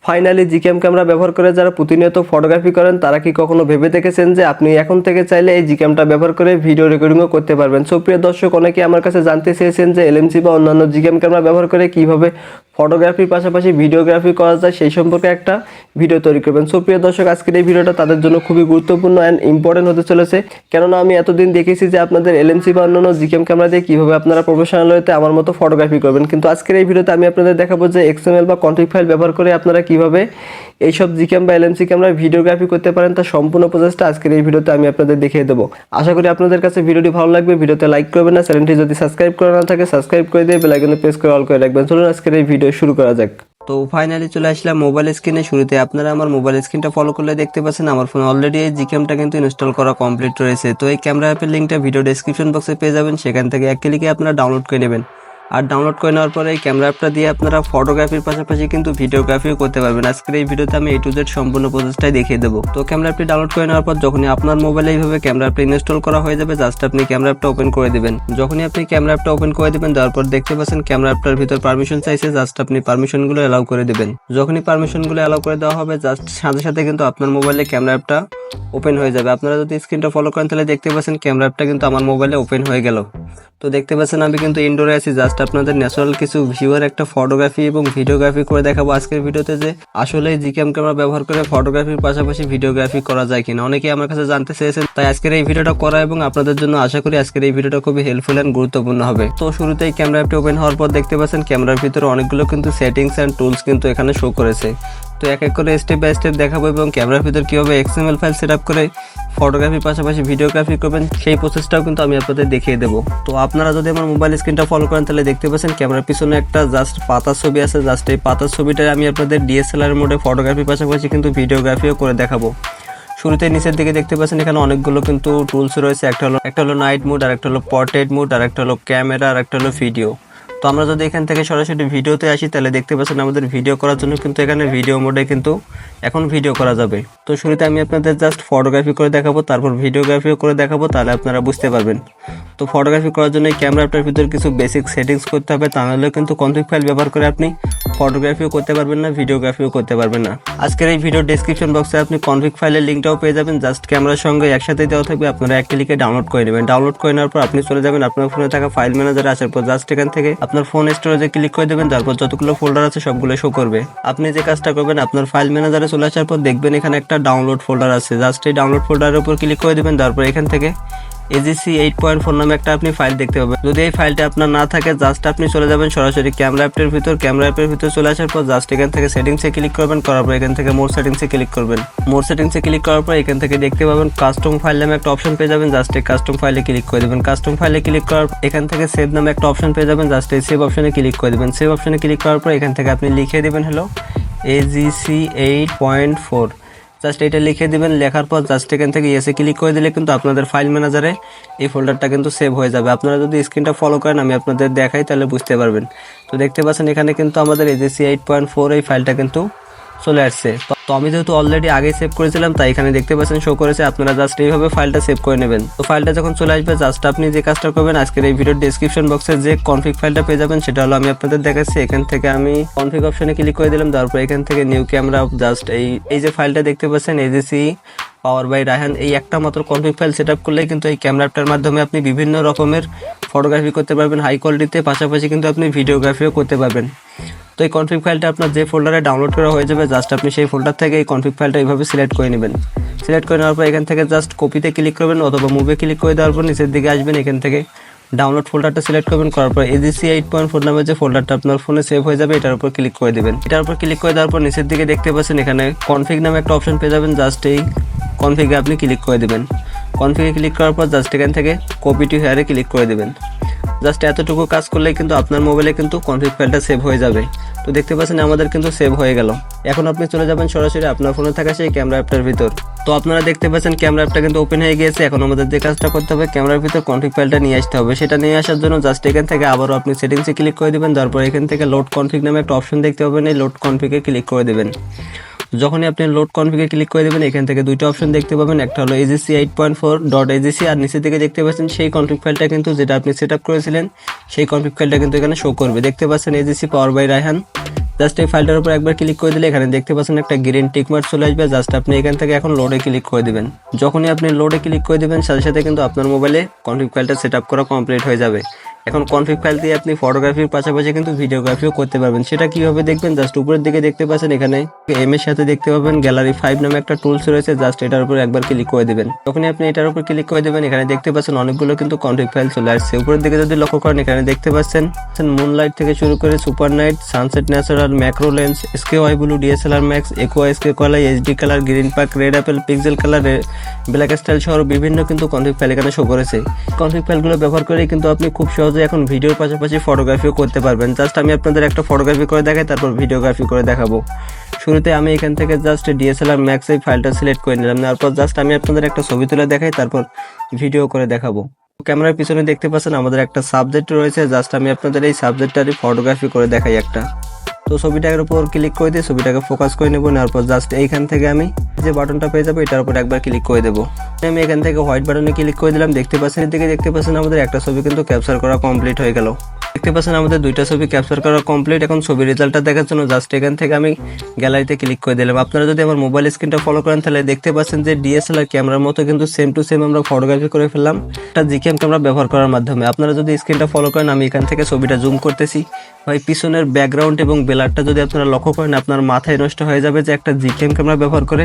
Finally GCam camera ব্যবহার করে যারা প্রতিনিয়ত ফটোগ্রাফি করেন তারা কি কখনো ভেবে দেখেছেন যে আপনি এখন থেকে চাইলে এই জিক্যামটা ব্যবহার করে ভিডিও রেকর্ডিংও করতে পারবেন। সো প্রিয় দর্শক, অনেকে আমার কাছে জানতে চেয়েছেন যে এলএমসি বা অন্যান্য জিক্যাম ক্যামেরা ব্যবহার করে কিভাবে ফটোগ্রাফির পাশাপাশি ভিডিওগ্রাফি করা যায় সেই সম্পর্কে একটা ভিডিও তৈরি করবেন। সো প্রিয় দর্শক, আজকের এই ভিডিওটা তাদের জন্য খুবই গুরুত্বপূর্ণ অ্যান্ড ইম্পর্টেন্ট হতে চলেছে, কেননা আমি এতদিন দেখেছি যে আপনাদের এলএমসি বা অন্যান্য জিক্যাম ক্যামেরা দিয়ে কীভাবে আপনারা প্রফেশনাল হতে আমার মতো ফটোগ্রাফি করবেন, কিন্তু আজকের এই ভিডিওতে আমি আপনাদের দেখাবো যে এক্সএমএল বা কনফিগ ফাইল ব্যবহার করে আপনারা কীভাবে এইসব জিক্যাম বা এলএমসি ক্যামেরা ভিডিওগ্রাফি করতে পারেন তার সম্পূর্ণ প্রসেসটা আজকের এই ভিডিওতে আমি আপনাদের দেখিয়ে দেবো। আশা করি আপনাদের কাছে ভিডিওটি ভালো লাগবে। ভিডিওতে লাইক করবেন না, চ্যানেলটি যদি সাবস্ক্রাইব করা না থাকে সাবস্ক্রাইব করে দিয়ে বেল আইকনে প্রেস করে অল করে রাখবেন। চলুন আজকের এই ভিডিও শুরু করা যাক। তো ফাইনালি চলে আসলাম মোবাইল স্ক্রিনে। শুরুতে আপনারা আমার মোবাইল স্ক্রিনটা ফলো করলে দেখতে পাচ্ছেন আমার ফোনে অলরেডি এই জিক্যামটা কিন্তু ইনস্টল করা কমপ্লিট রয়েছে। তো এই ক্যামেরা অ্যাপের লিঙ্কটা ভিডিও ডেসক্রিপশন বক্সে পেয়ে যাবেন, সেখান থেকে এক ক্লিকে আপনারা ডাউনলোড করে নেবেন। আর ডাউনলোড করে নেওয়ার পরে এই ক্যামেরা অ্যাপটা দিয়ে আপনারা ফটোগ্রাফির পাশাপাশি কিন্তু ভিডিওগ্রাফিও করতে পারবেন। আজকের এই ভিডিওতে আমি A to Z সম্পূর্ণ প্রসেসটাই দেখিয়ে দেবো। তো ক্যামেরা অ্যাপটি ডাউনলোড করে নেওয়ার পর যখনই আপনার মোবাইলে এইভাবে ক্যামেরা অ্যাপটা ইনস্টল করা হয়ে যাবে, জাস্ট আপনি ক্যামেরা অ্যাপটা ওপেন করে দেবেন। যখনই আপনি ক্যামেরা অ্যাপটা ওপেন করে দেবেন, দেওয়ার পর দেখতে পাচ্ছেন ক্যামেরা অ্যাপটার ভিতর পারমিশন চাইছে, জাস্ট আপনি পারমিশনগুলো অ্যালাউ করে দেবেন। যখনই পারমিশনগুলো অ্যালাউ করে দেওয়া হবে, জাস্ট সাথে সাথে কিন্তু আপনার মোবাইলে ক্যামেরা অ্যাপটা ওপেন হয়ে যাবে। আপনারা যদি স্ক্রিনটা ফলো করেন তাহলে দেখতে পাচ্ছেন ক্যামেরা অ্যাপটা কিন্তু আমার মোবাইলে ওপেন হয়ে গেল। তো দেখতে পাচ্ছেন আমি কিন্তু ইনডোরে আছি, জাস্ট আপনাদের ন্যাচারাল কিছু ভিউয়ার একটা ফটোগ্রাফি এবং ভিডিওগ্রাফি করে দেখাবো আজকের ভিডিওতে যে আসলে জিক্যাম ক্যামেরা ব্যবহার করে ফটোগ্রাফির পাশাপাশি ভিডিওগ্রাফি করা যায় কিনা। অনেকেই আমার কাছে জানতে চেয়েছেন, তাই আজকের এই ভিডিওটা করা এবং আপনাদের জন্য আশা করি আজকের এই ভিডিওটা খুবই হেল্পফুল এন্ড গুরুত্বপূর্ণ হবে। তো শুরুতেই ক্যামেরা অ্যাপটি ওপেন হওয়ার পর দেখতে পাচ্ছেন ক্যামেরার ভিতরে অনেকগুলো কিন্তু সেটিংস এন্ড টুলস কিন্তু এখানে শো করেছে। তো এক এক করে স্টেপ বাই স্টেপ দেখাবো এবং ক্যামেরার ভিতর কীভাবে এক্সএমএল ফাইল সেট আপ করে ফটোগ্রাফির পাশাপাশি ভিডিওগ্রাফি করবেন সেই প্রসেসটাও কিন্তু আমি আপনাদের দেখিয়ে দেবো। তো আপনারা যদি আমার মোবাইল স্ক্রিনটা ফলো করেন তাহলে দেখতে পাচ্ছেন ক্যামেরার পিছনে একটা জাস্ট পাতার ছবি আছে। জাস্ট এই পাতার ছবিটা আমি আপনাদের ডিএসএলআর মোডে ফটোগ্রাফির পাশাপাশি কিন্তু ভিডিওগ্রাফিও করে দেখাবো। শুরুতে নিচের দিকে দেখতে পাচ্ছেন এখানে অনেকগুলো কিন্তু টুলস রয়েছে। একটা হলো নাইট মোড, আর একটা হলো পোর্ট্রেট মোড, আর একটা হলো ক্যামেরা, আর একটা হলো ভিডিও। তো আমরা যদি এখান থেকে সরাসরি ভিডিওতে আসি তাহলে দেখতে পাচ্ছেন আমাদের ভিডিও করার জন্য কিন্তু এখানে ভিডিও মোডে কিন্তু এখন ভিডিও করা যাবে। তো শুরুতে আমি আপনাদের জাস্ট ফটোগ্রাফি করে দেখাবো, তারপর ভিডিওগ্রাফিও করে দেখাবো, তাহলে আপনারা বুঝতে পারবেন। তো ফটোগ্রাফি করার জন্য এই ক্যামেরা অ্যাপটার ভিতরে কিছু বেসিক সেটিংস করতে হবে, তা নাহলে কিন্তু কনফিগ ফাইল ব্যবহার করে আপনি ফটোগ্রাফিও করতে পারবেন না, ভিডিওগ্রাফিও করতে পারবেন না। আজকের এই ভিডিও ডেসক্রিপশন বক্সে আপনি কনফিগ ফাইলের লিঙ্কটাও পেয়ে যাবেন, জাস্ট ক্যামেরার সঙ্গে একসাথে দেওয়া থাকবে। আপনারা এক ক্লিকে ডাউনলোড করে নেবেন। ডাউনলোড করে নেওয়ার পর আপনি চলে যাবেন আপনার ফোনে থাকা ফাইল ম্যানেজারে। আসার পর জাস্ট এখান থেকে আপনার ফোন স্টোরেজে ক্লিক করে দেবেন, তারপর যতগুলো ফোল্ডার আছে সবগুলো শো করবে। আপনি যে কাজটা করবেন, আপনার ফাইল ম্যানেজারে চলে আসার পর দেখবেন এখানে একটা ডাউনলোড ফোল্ডার আছে। জাস্ট এই ডাউনলোড ফোল্ডারের উপর ক্লিক করে দেবেন, তারপর এখান থেকে AGC 8.4 নামে একটা আপনি ফাইল দেখতে পাবেন। যদি এই ফাইলটা আপনার না থাকে, জাস্ট আপনি চলে যাবেন সরাসরি ক্যামেরা অ্যাপের ভিতর। ক্যামেরা অ্যাপের ভিতর চলে আসার পর জাস্ট এখান থেকে সেটিংসে ক্লিক করবেন, করার পর এখান থেকে মোর সেটিংসে ক্লিক করবেন। মোর সেটিংসে ক্লিক করার পর এখান থেকে দেখতে পাবেন কাস্টম ফাইল নামে একটা অপশন পেয়ে যাবেন। জাস্ট এই কাস্টম ফাইলে ক্লিক করে দেবেন। কাস্টম ফাইলে ক্লিক করার এখান থেকে সেভ নামে একটা অপশন পেয়ে যাবেন। জাস্ট এই সেভ অপশনে ক্লিক করে দেবেন। সেভ অপশনে ক্লিক করার পর এখান থেকে আপনি লিখে দেবেন হলো AGC 8.4। জাস্ট এটা লিখে দিবেন। লেখার পর জাস্ট এখান থেকে ইয়েসে ক্লিক করে দিলে কিন্তু আপনাদের ফাইল ম্যানেজারে এই ফোল্ডারটা কিন্তু সেভ হয়ে যাবে। আপনারা যদি স্ক্রিনটা ফলো করেন আমি আপনাদের দেখাই তাহলে বুঝতে পারবেন। তো দেখতে পাচ্ছেন এখানে কিন্তু আমাদের AGC 8.4 এই ফাইলটা কিন্তু চলে আসছে। তো আমি যেহেতু অলরেডি আগে সেভ করেছিলাম তাই এখানে দেখতে পাচ্ছেন শো করেছে। আপনারা জাস্ট এইভাবে ফাইলটা সেভ করে নেবেন। তো ফাইলটা যখন চলে আসবে, জাস্ট আপনি যে কাজটা করবেন আজকের এই ভিডিওর ডেসক্রিপশন বক্সে যে কনফিগ ফাইলটা পেয়ে যাবেন সেটা হলো আমি আপনাদের দেখাচ্ছি। এখান থেকে আমি কনফিগ অপশনে ক্লিক করে দিলাম, তারপর এখান থেকে নিউ ক্যামেরা, জাস্ট এই যে ফাইলটা দেখতে পাচ্ছেন AGC পাওয়ার বাই রায়হান, এই একটা মাত্র কনফিগ ফাইল সেট আপ করলেই কিন্তু এই ক্যামেরা অ্যাপটার মাধ্যমে আপনি বিভিন্ন রকমের ফটোগ্রাফি করতে পারবেন হাই কোয়ালিটিতে, পাশাপাশি কিন্তু আপনি ভিডিওগ্রাফিও করতে পারবেন। তো এই কনফিগ ফাইলটা আপনার যে ফোল্ডারে ডাউনলোড করা হয়ে যাবে, জাস্ট আপনি সেই ফোল্ডার থেকে এই কনফিগ ফাইলটা এইভাবে সিলেক্ট করে নেবেন। সিলেক্ট করে নেওয়ার পর এখান থেকে জাস্ট কপিতে ক্লিক করবেন অথবা মুভে ক্লিক করে দেওয়ার পর নিচের দিকে আসবেন। এখান থেকে ডাউনলোড ফোল্ডারটা সিলেক্ট করবেন, করার পর AGC 8.4 নামে যে ফোল্ডারটা আপনার ফোনে সেভ হয়ে যাবে এটার উপর ক্লিক করে দেবেন। এটার উপর ক্লিক করে দেওয়ার পর নিচের দিকে দেখতে পাচ্ছেন এখানে কনফিগ নামে একটা অপশন পেয়ে যাবেন। জাস্ট এই কনফিগে আপনি ক্লিক করে দেবেন। কনফিগে ক্লিক করার পর জাস্ট এখান থেকে কপি টু হেয়ারে ক্লিক করে দেবেন। জাস্ট এতটুকু কাজ করলেই কিন্তু আপনার মোবাইলে কিন্তু কনফিগ ফাইলটা সেভ হয়ে যাবে। তো দেখতে পাচ্ছেন আমাদের কিন্তু সেভ হয়ে গেল। এখন আপনি চলে যাবেন সরাসরি আপনার ফোনে থাকা সেই ক্যামেরা অ্যাপটার ভিতর। তো আপনারা দেখতে পাচ্ছেন ক্যামেরা অ্যাপটা কিন্তু ওপেন হয়ে গিয়েছে। এখন আমাদের যে কাজটা করতে হবে, ক্যামেরার ভিতর কনফিগ ফাইলটা নিয়ে আসতে হবে। সেটা নিয়ে আসার জন্য জাস্ট এখান থেকে আবারও আপনি সেটিংসে ক্লিক করে দেবেন, তারপর এখান থেকে লোড কনফিগ নামে একটা অপশন দেখতে পাবেন, এই লোড কনফিগে ক্লিক করে দেবেন। যখনই আপনি লোড কনফিগে ক্লিক করে দেবেন এখান থেকে দুইটা অপশন দেখতে পাবেন, একটা হলো AGC 8.4.AGC আর নিচের দিকে দেখতে পাচ্ছেন সেই কনফিগ ফাইলটা কিন্তু যেটা আপনি সেট আপ করেছিলেন সেই কনফিগ ফাইলটা কিন্তু এখানে শো করবে। দেখতে পাচ্ছেন AGC power by Raihan just এই ফাইলটার উপর একবার ক্লিক করে দিলে এখানে দেখতে পাচ্ছেন একটা গ্রিন টিক মার্ক চলে আসবে। জাস্ট আপনি এখান থেকে এখন লোডে ক্লিক করে দিবেন। যখনই আপনি লোডে ক্লিক করে দিবেন সাথে সাথে কিন্তু আপনার মোবাইলে কনফিগ ফাইলটা সেট আপ করা কমপ্লিট হয়ে যাবে। এখন কনফিগ ফাইল দিয়ে আপনি ফটোগ্রাফির পাশাপাশি কিন্তু ভিডিওগ্রাফিও করতে পারবেন। সেটা কিভাবে দেখবেন, জাস্ট উপরের দিকে দেখতে পাচ্ছেন এখানে এম এর সাথে দেখতে পাবেন গ্যালারি 5 নামে একটা টুলস রয়েছে। জাস্ট এটার উপর একবার ক্লিক করে দিবেন। যখনই আপনি এটার উপর ক্লিক করে দিবেন এখানে দেখতে পাচ্ছেন অনেকগুলো কিন্তু কনফিগ ফাইল চলে আসছে। উপরের দিকে যদি লক্ষ্য করেন এখানে দেখতে পাচ্ছেন মুনলাইট থেকে শুরু করে super night, sunset natural, macro lens, SKY blue, DSLR max, aqua SK colour, HD colour, green park, red apple, pixel colour, black style সহ বিভিন্ন কিন্তু কনফিগ ফাইল এখানে শো করেছে। কনফিগ ফাইলগুলো ব্যবহার করে কিন্তু আপনি খুব সহজে এখন ভিডিওর পাশাপাশি ফটোগ্রাফিও করতে পারবেন। জাস্ট আমি আপনাদের একটা ফটোগ্রাফি করে দেখাই, তারপর ভিডিওগ্রাফি করে দেখাবো। শুরুতে আমি এখান থেকে জাস্ট ডিএসএলআর ম্যাক্স এই ফাইলটা সিলেক্ট করে নিলাম। তারপর জাস্ট আমি আপনাদের একটা ছবি তুলে দেখাই, তারপর ভিডিও করে দেখাবো। ক্যামেরার পিছনে দেখতে পাচ্ছেন আমাদের একটা সাবজেক্ট রয়েছে। জাস্ট আমি আপনাদের এই সাবজেক্টটারই ফটোগ্রাফি করে দেখাই একটা। তো ছবিটার উপর ক্লিক করে দিয়ে ছবিটাকে ফোকাস করে নেব। নেওয়ার পর জাস্ট এইখান থেকে আমি যে বাটনটা পেয়ে যাবো এটার উপর একবার ক্লিক করে দেবো। আমি এখান থেকে হোয়াইট বাটনে ক্লিক করে দিলাম। দেখতে পাচ্ছেন এদিকে দেখতে পাচ্ছেন আমাদের একটা ছবি কিন্তু ক্যাপচার করা কমপ্লিট হয়ে গেল। দেখতে পাচ্ছেন আমাদের দুইটা ছবি ক্যাপচার করা কমপ্লিট। এখন ছবির রেজাল্টটা দেখার জন্য জাস্ট এখান থেকে আমি গ্যালারিতে ক্লিক করে দিলাম। আপনারা যদি আমার মোবাইল স্ক্রিনটা ফলো করেন তাহলে দেখতে পাচ্ছেন যে ডিএসএলআর ক্যামেরার মতো কিন্তু সেম টু সেম আমরা ফটোগ্রাফি করে ফেললাম একটা জিক্যাম ক্যামেরা ব্যবহার করার মাধ্যমে। আপনারা যদি স্ক্রিনটা ফলো করেন আমি এখান থেকে ছবিটা জুম করতেছি ভাই, পিছনের ব্যাকগ্রাউন্ড এবং বেলারটা যদি আপনারা লক্ষ্য করেন আপনার মাথায় নষ্ট হয়ে যাবে যে একটা জিক্যাম ক্যামেরা ব্যবহার করে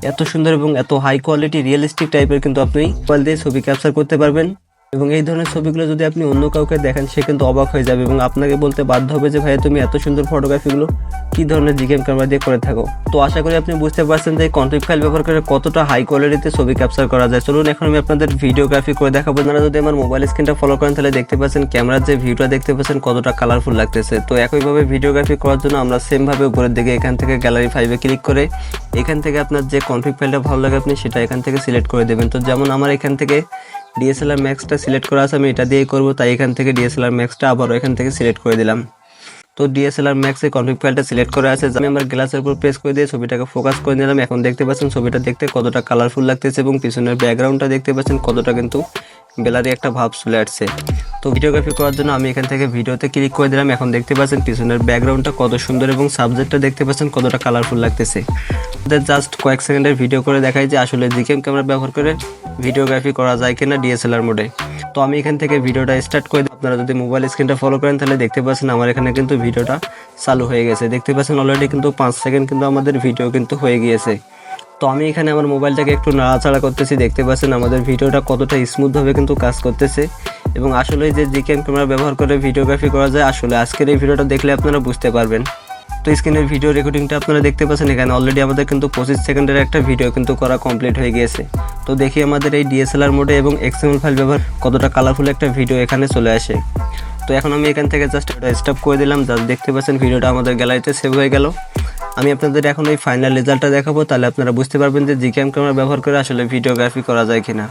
এত সুন্দর এবং এত হাই কোয়ালিটি রিয়েলিস্টিক টাইপের কিন্তু আপনি মোবাইল দিয়ে ছবি ক্যাপচার করতে পারবেন। এবং এই ধরনের ছবিগুলো যদি আপনি অন্য কাউকে দেখেন সে কিন্তু অবাক হয়ে যাবে এবং আপনাকে বলতে বাধ্য হবে যে ভাই তুমি এত সুন্দর ফটোগ্রাফিগুলো কী ধরনের জিক্যাম ক্যামেরা দিয়ে করে থাকো। তো আশা করি আপনি বুঝতে পারছেন যে এই কনফিগ ফাইল ব্যবহার করে কতটা হাই কোয়ালিটিতে ছবি ক্যাপচার করা যায়। চলুন এখন আমি আপনাদের ভিডিওগ্রাফি করে দেখাবো। আপনারা যদি আমার মোবাইল স্ক্রিনটা ফলো করেন তাহলে দেখতে পাচ্ছেন ক্যামেরার যে ভিউটা দেখতে পাচ্ছেন কতটা কালারফুল লাগতেছে। তো একইভাবে ভিডিওগ্রাফি করার জন্য আমরা সেমভাবে উপরের দিকে এখান থেকে গ্যালারি 5-এ ক্লিক করে এখান থেকে আপনার যে কনফিগ ফাইলটা ভালো লাগে আপনি সেটা এখান থেকে সিলেক্ট করে দেবেন। তো যেমন আমার এখান থেকে ডিএসএলআর ম্যাক্সটা সিলেক্ট করা আছে, আমি এটা দিয়েই করবো, তাই এখান থেকে ডিএসএলআর ম্যাক্সটা আবারও এখান থেকে সিলেক্ট করে দিলাম। তো ডিএসএলআর ম্যাক্সে কনফিগ ফাইলটা সিলেক্ট করা আছে। আমি আমার গ্লাসের উপর প্রেস করে দিয়ে ছবিটাকে ফোকাস করে নিলাম। এখন দেখতে পাচ্ছেন ছবিটা দেখতে কতটা কালারফুল লাগতেছে এবং পিছনের ব্যাকগ্রাউন্ডটা দেখতে পাচ্ছেন কতটা কিন্তু বেলারি একটা ভাব চলে আসছে। তো ভিডিওগ্রাফি করার জন্য আমি এখান থেকে ভিডিওতে ক্লিক করে দিলাম। এখন দেখতে পাচ্ছেন পিছনের ব্যাকগ্রাউন্ডটা কত সুন্দর এবং সাবজেক্টটা দেখতে পাচ্ছেন কতটা কালারফুল লাগতেছে। জাস্ট কয়েক সেকেন্ডের ভিডিও করে দেখাই যে আসলে জিক্যাম ক্যামেরা ব্যবহার করে ভিডিওগ্রাফি করা যায় কিনা ডিএসএলআর মোডে। তো আমি এখান থেকে ভিডিওটা স্টার্ট করে দিই। আপনারা যদি মোবাইল স্ক্রিনটা ফলো করেন তাহলে দেখতে পাচ্ছেন আমার এখানে কিন্তু ভিডিওটা চালু হয়ে গেছে। দেখতে পাচ্ছেন অলরেডি কিন্তু 5 সেকেন্ড কিন্তু আমাদের ভিডিও কিন্তু হয়ে গিয়েছে। তো আমি এখানে আমার মোবাইলটাকে একটু নাড়াচাড়া করতেছি। দেখতে পাচ্ছেন আমাদের ভিডিওটা কতটা স্মুথভাবে কিন্তু কাজ করতেছে এবং আসলে যে জিক্যাম ক্যামেরা ব্যবহার করে ভিডিওগ্রাফি করা যায় আসলে আজকের এই ভিডিওটা দেখলে আপনারা বুঝতে পারবেন। তো স্ক্রিনের ভিডিও রেকর্ডিংটা আপনারা দেখতে পাচ্ছেন এখানে অলরেডি আমাদের কিন্তু 25 সেকেন্ডের একটা ভিডিও কিন্তু করা কমপ্লিট হয়ে গিয়েছে। তো দেখি আমাদের এই ডিএসএলআর মোডে এবং এক্সএমএল ফাইল ব্যবহার কতটা কালারফুল একটা ভিডিও এখানে চলে আসে। তো এখন আমি এখান থেকে জাস্ট এটা স্টপ করে দিলাম। জাস্ট দেখতে পাচ্ছেন ভিডিওটা আমাদের গ্যালারিতে সেভ হয়ে গেল। আমি আপনাদের এখন এই ফাইনাল রেজাল্টটা দেখাবো, তাহলে আপনারা বুঝতে পারবেন যে জিক্যাম ক্যামেরা ব্যবহার করে আসলে ভিডিওগ্রাফি করা যায় কিনা।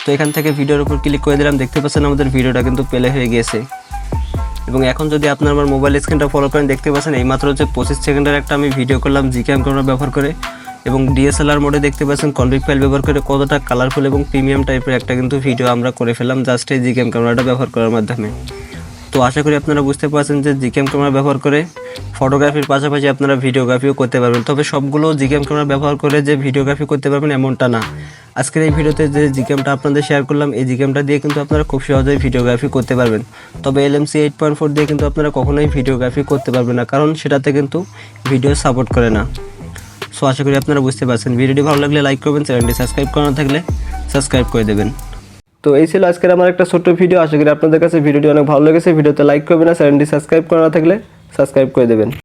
তো এখান থেকে ভিডিওর উপর ক্লিক করে দিলাম। দেখতে পাচ্ছেন আমাদের ভিডিওটা কিন্তু প্লে হয়ে গিয়েছে এবং এখন যদি আপনার আমার মোবাইল স্ক্রিনটা ফলো করেন দেখতে পাচ্ছেন এইমাত্র যে 25 সেকেন্ডের একটা আমি ভিডিও করলাম জিক্যাম ক্যামেরা ব্যবহার করে এবং ডিএসএলআর মোডে দেখতে পাচ্ছেন কনফিগ ফাইল ব্যবহার করে কতটা কালারফুল এবং প্রিমিয়াম টাইপের একটা কিন্তু ভিডিও আমরা করে ফেললাম জাস্ট এই জিক্যাম ক্যামেরাটা ব্যবহার করার মাধ্যমে। তো আশা করি আপনারা বুঝতে পারছেন যে জিক্যাম ক্যামেরা ব্যবহার করে ফটোগ্রাফির পাশাপাশি আপনারা ভিডিওগ্রাফিও করতে পারবেন। তবে সবগুলো জিক্যাম ক্যামেরা ব্যবহার করে যে ভিডিওগ্রাফি করতে পারবেন এমনটা না। আজকের এই ভিডিওতে যে জিক্যামটা আপনাদের শেয়ার করলাম এই জিক্যামটা দিয়ে কিন্তু আপনারা খুব সহজেই ভিডিওগ্রাফি করতে পারবেন। তবে LMC 8.4 দিয়ে কিন্তু আপনারা কখনোই ভিডিওগ্রাফি করতে পারবেন না, কারণ সেটাতে কিন্তু ভিডিও সাপোর্ট করে না। সো আশা করি আপনারা বুঝতে পারছেন। ভিডিওটি ভালো লাগলে লাইক করবেন, চ্যানেলটি সাবস্ক্রাইব করা না থাকলে সাবস্ক্রাইব করে দেবেন। তো এই ছিল আজকের আমার একটা ছোট্ট ভিডিও। আশা করি আপনাদের কাছে ভিডিওটি অনেক ভালো লেগেছে। ভিডিওতে লাইক করবেন না, চ্যানেলটি সাবস্ক্রাইব করা না থাকলে সাবস্ক্রাইব করে দেবেন।